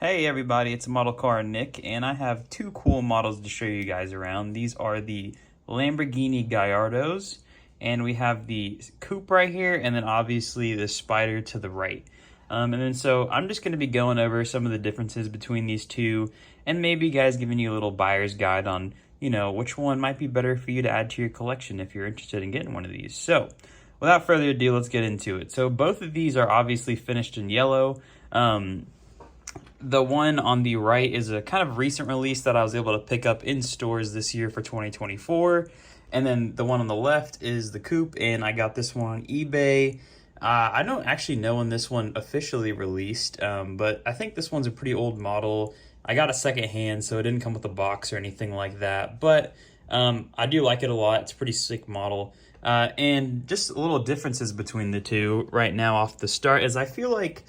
Hey everybody, it's Model Car Nick, and I have two cool models to show you guys around. These are the Lamborghini Gallardos, and we have the coupe right here, and then obviously the Spider to the right. So I'm just going to be going over some of the differences between these two, and maybe guys giving you a little buyer's guide on, which one might be better for you to add to your collection if you're interested in getting one of these. So, without further ado, let's get into it. So both of these are obviously finished in yellow. The one on the right is a kind of recent release that I was able to pick up in stores this year for 2024. And then the one on the left is the coupe, and I got this one on eBay. I don't actually know when this one officially released, but I think this one's a pretty old model. I got a second hand, so it didn't come with a box or anything like that. But I do like it a lot. It's a pretty sick model. And just little differences between the two right now off the start is I feel like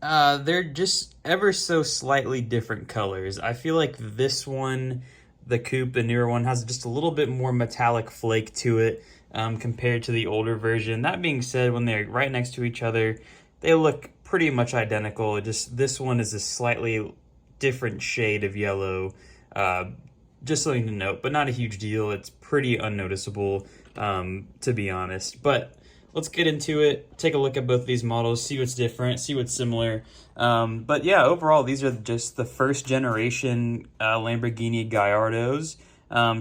they're just ever so slightly different colors. I feel like this one, the coupe, the newer one, has just a little bit more metallic flake to it compared to the older version. That being said, when they're right next to each other, they look pretty much identical. Just this one is a slightly different shade of yellow. Just something to note, but not a huge deal. It's pretty unnoticeable, to be honest. But let's get into it, take a look at both of these models, see what's different, see what's similar. But yeah, overall, these are just the first generation Lamborghini Gallardos.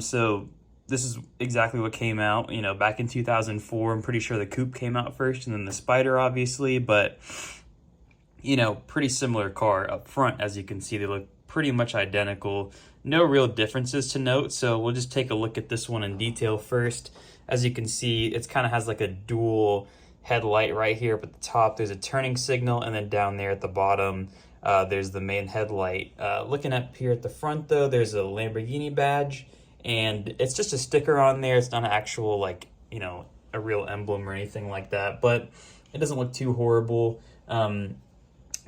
So this is exactly what came out, back in 2004. I'm pretty sure the coupe came out first and then the Spider, obviously. But, pretty similar car up front. As you can see, they look pretty much identical. No real differences to note. So we'll just take a look at this one in detail first. As you can see, it kind of has like a dual headlight right here up at the top. There's a turning signal, and then down there at the bottom, there's the main headlight. Looking up here at the front, though, there's a Lamborghini badge, and it's just a sticker on there. It's not an actual, a real emblem or anything like that, but it doesn't look too horrible.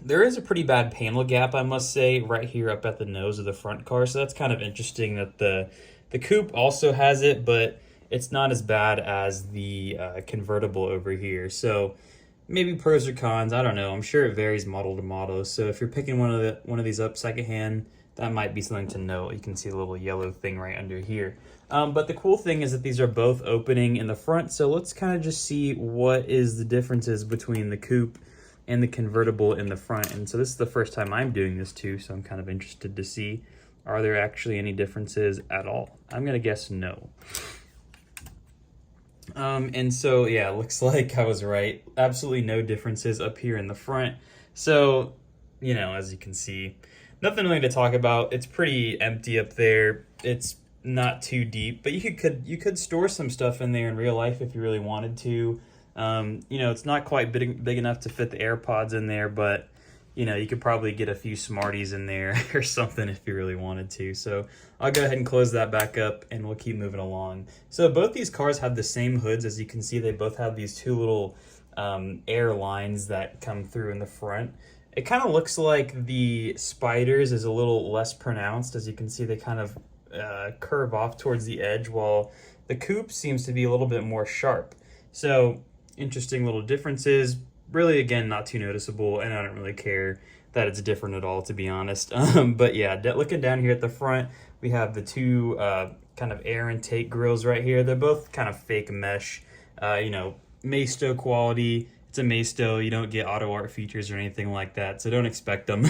There is a pretty bad panel gap, I must say, right here up at the nose of the front car, so that's kind of interesting that the coupe also has it, but it's not as bad as the convertible over here. So maybe pros or cons, I don't know. I'm sure it varies model to model. So if you're picking one of these up secondhand, that might be something to note. You can see a little yellow thing right under here. But the cool thing is that these are both opening in the front. So let's kind of just see what is the differences between the coupe and the convertible in the front. And so this is the first time I'm doing this too, so I'm kind of interested to see, are there actually any differences at all? I'm gonna guess no. And so, yeah, looks like I was right. Absolutely no differences up here in the front. So, as you can see, nothing really to talk about. It's pretty empty up there. It's not too deep, but you could store some stuff in there in real life if you really wanted to. It's not quite big enough to fit the AirPods in there, but you could probably get a few Smarties in there or something if you really wanted to. So I'll go ahead and close that back up and we'll keep moving along. So both these cars have the same hoods. As you can see, they both have these two little air lines that come through in the front. It kind of looks like the Spider's is a little less pronounced. As you can see, they kind of curve off towards the edge, while the coupe seems to be a little bit more sharp. So interesting little differences. Really, again, not too noticeable, and I don't really care that it's different at all, to be honest. But yeah, looking down here at the front, we have the two kind of air intake grills right here. They're both kind of fake mesh, Maisto quality. It's a Maisto. You don't get auto art features or anything like that, so don't expect them,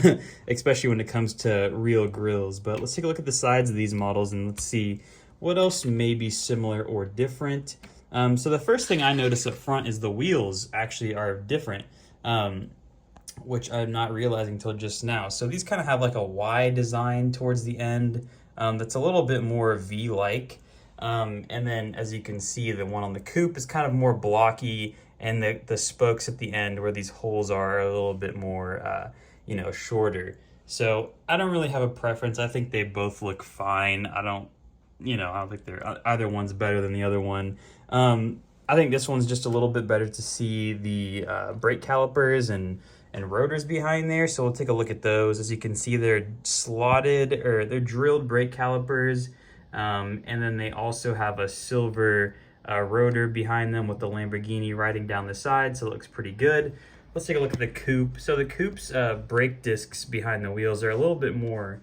especially when it comes to real grills. But let's take a look at the sides of these models, and let's see what else may be similar or different. So the first thing I notice up front is the wheels actually are different, which I'm not realizing until just now. So these kind of have like a Y design towards the end that's a little bit more V-like. And then as you can see, the one on the coupe is kind of more blocky, and the spokes at the end where these holes are a little bit more, shorter. So I don't really have a preference. I think they both look fine. I don't think either one's better than the other one. I think this one's just a little bit better to see the brake calipers and rotors behind there. So we'll take a look at those. As you can see, they're they're drilled brake calipers. And then they also have a silver rotor behind them with the Lamborghini riding down the side. So it looks pretty good. let's take a look at the coupe. So the coupe's brake discs behind the wheels are a little bit more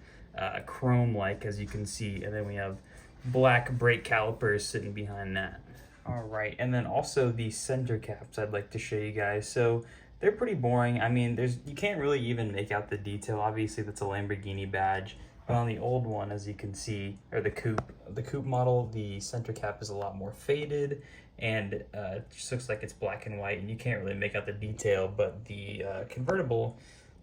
chrome-like, as you can see, and then we have black brake calipers sitting behind that. All right, and then also the center caps I'd like to show you guys. So they're pretty boring. I mean, you can't really even make out the detail. Obviously, that's a Lamborghini badge. But on the old one, as you can see, or the coupe model, the center cap is a lot more faded, and it just looks like it's black and white, and you can't really make out the detail. But the convertible,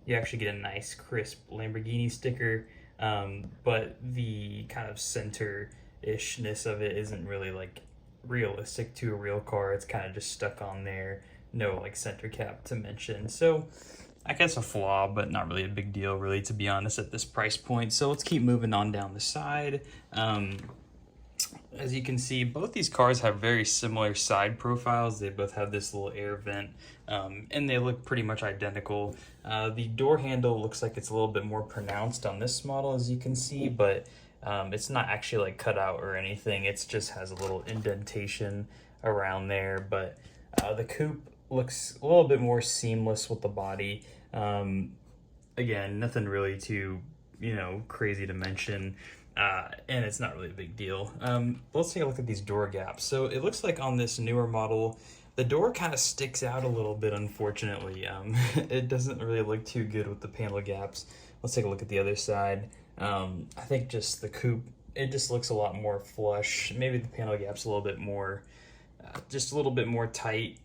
you actually get a nice crisp Lamborghini sticker, but the kind of center-ishness of it isn't really like realistic to a real car. It's kind of just stuck on there, no like center cap to mention. So I guess a flaw, but not really a big deal, really, to be honest, at this price point. So let's keep moving on down the side. As you can see, both these cars have very similar side profiles. They both have this little air vent, and they look pretty much identical. The door handle looks like it's a little bit more pronounced on this model, as you can see, but it's not actually like cut out or anything. It just has a little indentation around there, but the coupe looks a little bit more seamless with the body. Again, nothing really too, crazy to mention, and it's not really a big deal. Let's take a look at these door gaps. So it looks like on this newer model, the door kind of sticks out a little bit, unfortunately. It doesn't really look too good with the panel gaps. Let's take a look at the other side. I think just the coupe, it just looks a lot more flush. Maybe the panel gap's a little bit more, just a little bit more tight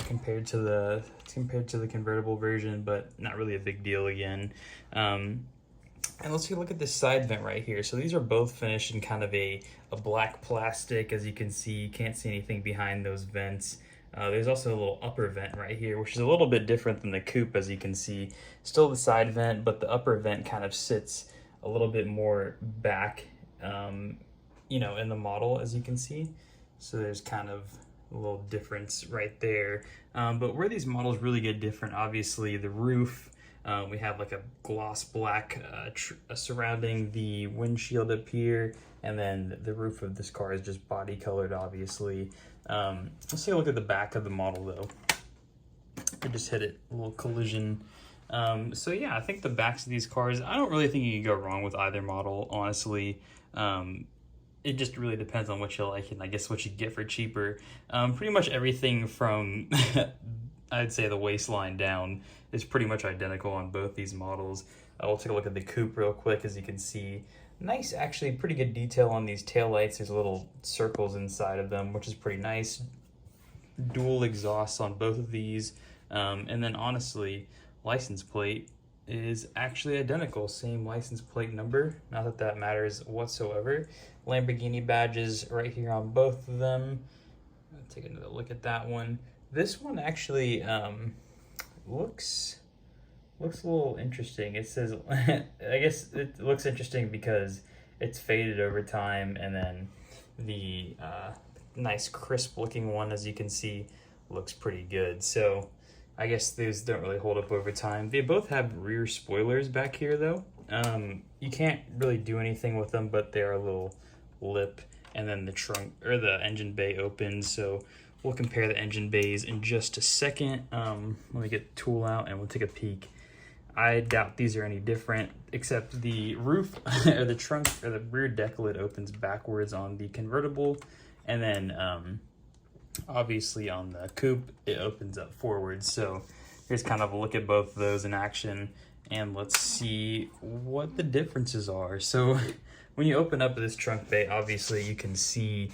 compared to the convertible version, but not really a big deal again. And let's take a look at this side vent right here. So these are both finished in kind of a black plastic. As you can see, you can't see anything behind those vents. There's also a little upper vent right here, which is a little bit different than the coupe, as you can see. Still the side vent, but the upper vent kind of sits a little bit more back, in the model, as you can see. So there's kind of a little difference right there. But where these models really get different, obviously the roof, we have like a gloss black surrounding the windshield up here, and then the roof of this car is just body colored, obviously. Let's take a look at the back of the model though. I just hit it, a little collision. So yeah, I think the backs of these cars, I don't really think you can go wrong with either model, honestly. It just really depends on what you like and I guess what you get for cheaper. Pretty much everything from, I'd say the waistline down is pretty much identical on both these models. We'll take a look at the coupe real quick. As you can see, nice, actually pretty good detail on these taillights. There's little circles inside of them, which is pretty nice. Dual exhausts on both of these. And then honestly, license plate is actually identical, same license plate number, not that that matters whatsoever. Lamborghini badges right here on both of them. Let's take another look at that one. This one actually looks a little interesting. It says I guess it looks interesting because it's faded over time, and then the nice crisp looking one, as you can see, looks pretty good. So I guess these don't really hold up over time. They both have rear spoilers back here though. You can't really do anything with them, but they're a little lip, and then the trunk or the engine bay opens. So we'll compare the engine bays in just a second. Let me get the tool out and we'll take a peek. I doubt these are any different, except the roof or the trunk or the rear deck lid opens backwards on the convertible, and then obviously on the coupe it opens up forwards. So here's kind of a look at both of those in action, and let's see what the differences are. So when you open up this trunk bay, obviously you can see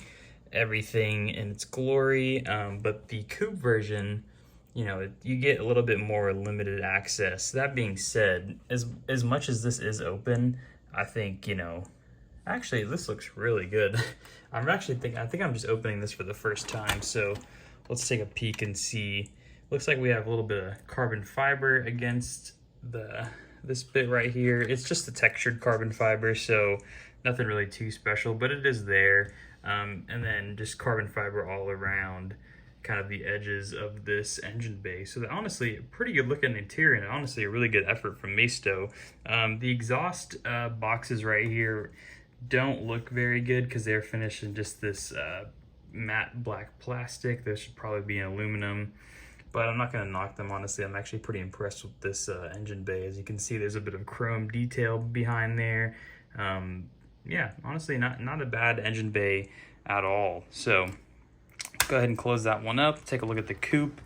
everything in its glory, but the coupe version, you get a little bit more limited access. That being said, as much as this is open, I think, actually this looks really good. I think I'm just opening this for the first time, so let's take a peek and see. Looks like we have a little bit of carbon fiber against this bit right here. It's just a textured carbon fiber, so nothing really too special, but it is there. And then just carbon fiber all around kind of the edges of this engine bay. So honestly, a pretty good looking interior, and honestly a really good effort from Maisto. The exhaust boxes right here don't look very good because they're finished in just this matte black plastic. This should probably be in aluminum. but I'm not going to knock them, honestly. I'm actually pretty impressed with this engine bay. As you can see, there's a bit of chrome detail behind there. Yeah, honestly, not a bad engine bay at all. So go ahead and close that one up. Take a look at the coupe.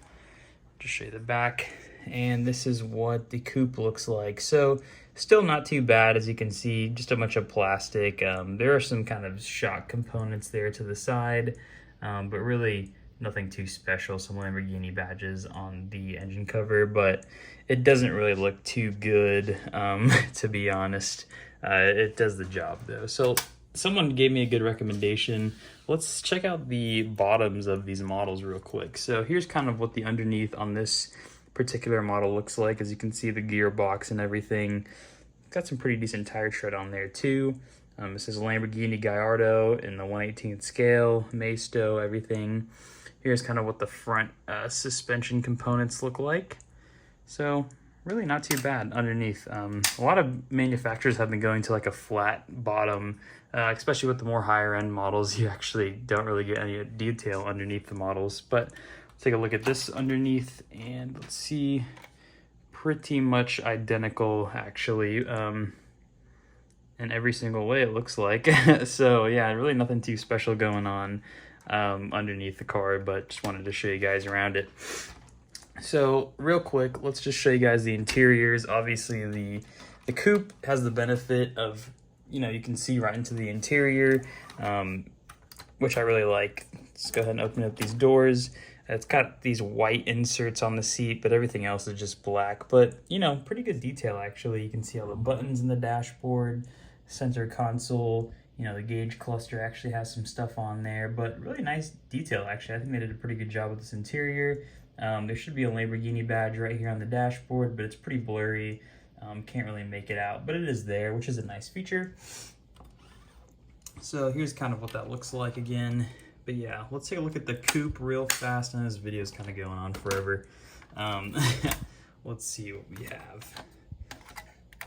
Just show you the back. And this is what the coupe looks like. So still not too bad, as you can see, just a bunch of plastic. There are some kind of shock components there to the side, but really nothing too special. Some Lamborghini badges on the engine cover, but it doesn't really look too good, to be honest. It does the job though. So someone gave me a good recommendation. Let's check out the bottoms of these models real quick. So here's kind of what the underneath on this particular model looks like. As you can see, the gearbox and everything. Got some pretty decent tire tread on there too. It says Lamborghini Gallardo in the 1/18th scale, Maisto, everything. Here's kind of what the front suspension components look like. So really not too bad underneath. A lot of manufacturers have been going to like a flat bottom, especially with the more higher end models. You actually don't really get any detail underneath the models. But let's take a look at this underneath, and let's see, pretty much identical actually, in every single way it looks like. So yeah, really nothing too special going on underneath the car, but just wanted to show you guys around it. So real quick, let's just show you guys the interiors. Obviously the coupe has the benefit of, you can see right into the interior, which I really like. Let's go ahead and open up these doors. It's got these white inserts on the seat, but everything else is just black. But, pretty good detail, actually. You can see all the buttons in the dashboard, center console. The gauge cluster actually has some stuff on there, but really nice detail, actually. I think they did a pretty good job with this interior. There should be a Lamborghini badge right here on the dashboard, but it's pretty blurry. Can't really make it out, but it is there, which is a nice feature. So here's kind of what that looks like again. But yeah, let's take a look at the coupe real fast. And this video is kind of going on forever. Let's see what we have.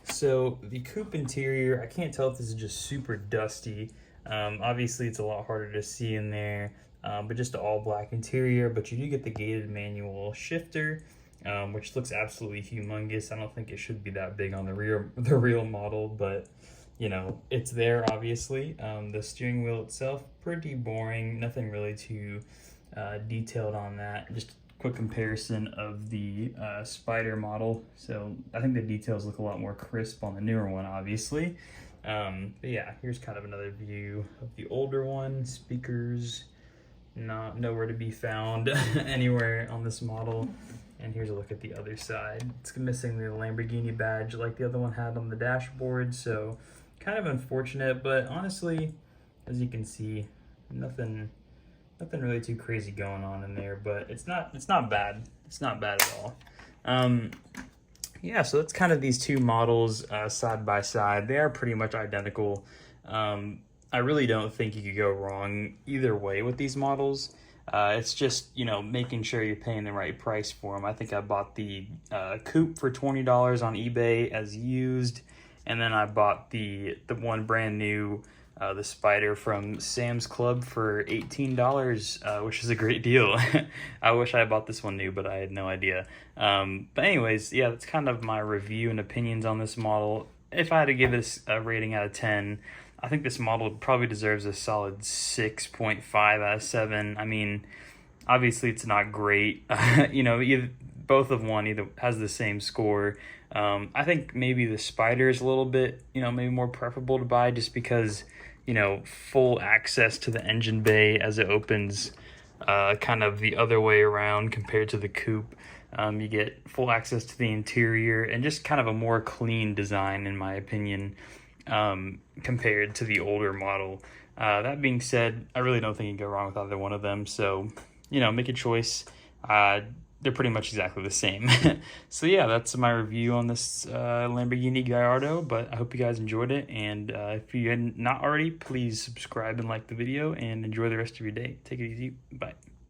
So the coupe interior, I can't tell if this is just super dusty. Obviously it's a lot harder to see in there, but just an all black interior. But you do get the gated manual shifter, which looks absolutely humongous. I don't think it should be that big on the real model, but it's there obviously. The steering wheel itself, pretty boring, nothing really too detailed on that. Just quick comparison of the Spider model. So I think the details look a lot more crisp on the newer one, obviously. But yeah, here's kind of another view of the older one. Speakers, nowhere to be found anywhere on this model. And here's a look at the other side. It's missing the Lamborghini badge like the other one had on the dashboard, so kind of unfortunate. But honestly, as you can see, nothing really too crazy going on in there, but it's not bad. It's not bad at all. Yeah, so that's kind of these two models side by side. They are pretty much identical. I really don't think you could go wrong either way with these models. It's just, making sure you're paying the right price for them. I think I bought the coupe for $20 on eBay as used, and then I bought the one brand new, the Spider from Sam's Club for $18, which is a great deal. I wish I bought this one new, but I had no idea. But anyways, yeah, that's kind of my review and opinions on this model. If I had to give this a rating out of 10, I think this model probably deserves a solid 6.5 out of 7. I mean, obviously it's not great. Both of one either has the same score. I think maybe the Spider is a little bit, maybe more preferable to buy, just because, full access to the engine bay as it opens, kind of the other way around compared to the coupe. You get full access to the interior and just kind of a more clean design, in my opinion, compared to the older model. That being said, I really don't think you can go wrong with either one of them. So, make a choice. They're pretty much exactly the same. So yeah, that's my review on this Lamborghini Gallardo, but I hope you guys enjoyed it. And if you had not already, please subscribe and like the video, and enjoy the rest of your day. Take it easy. Bye.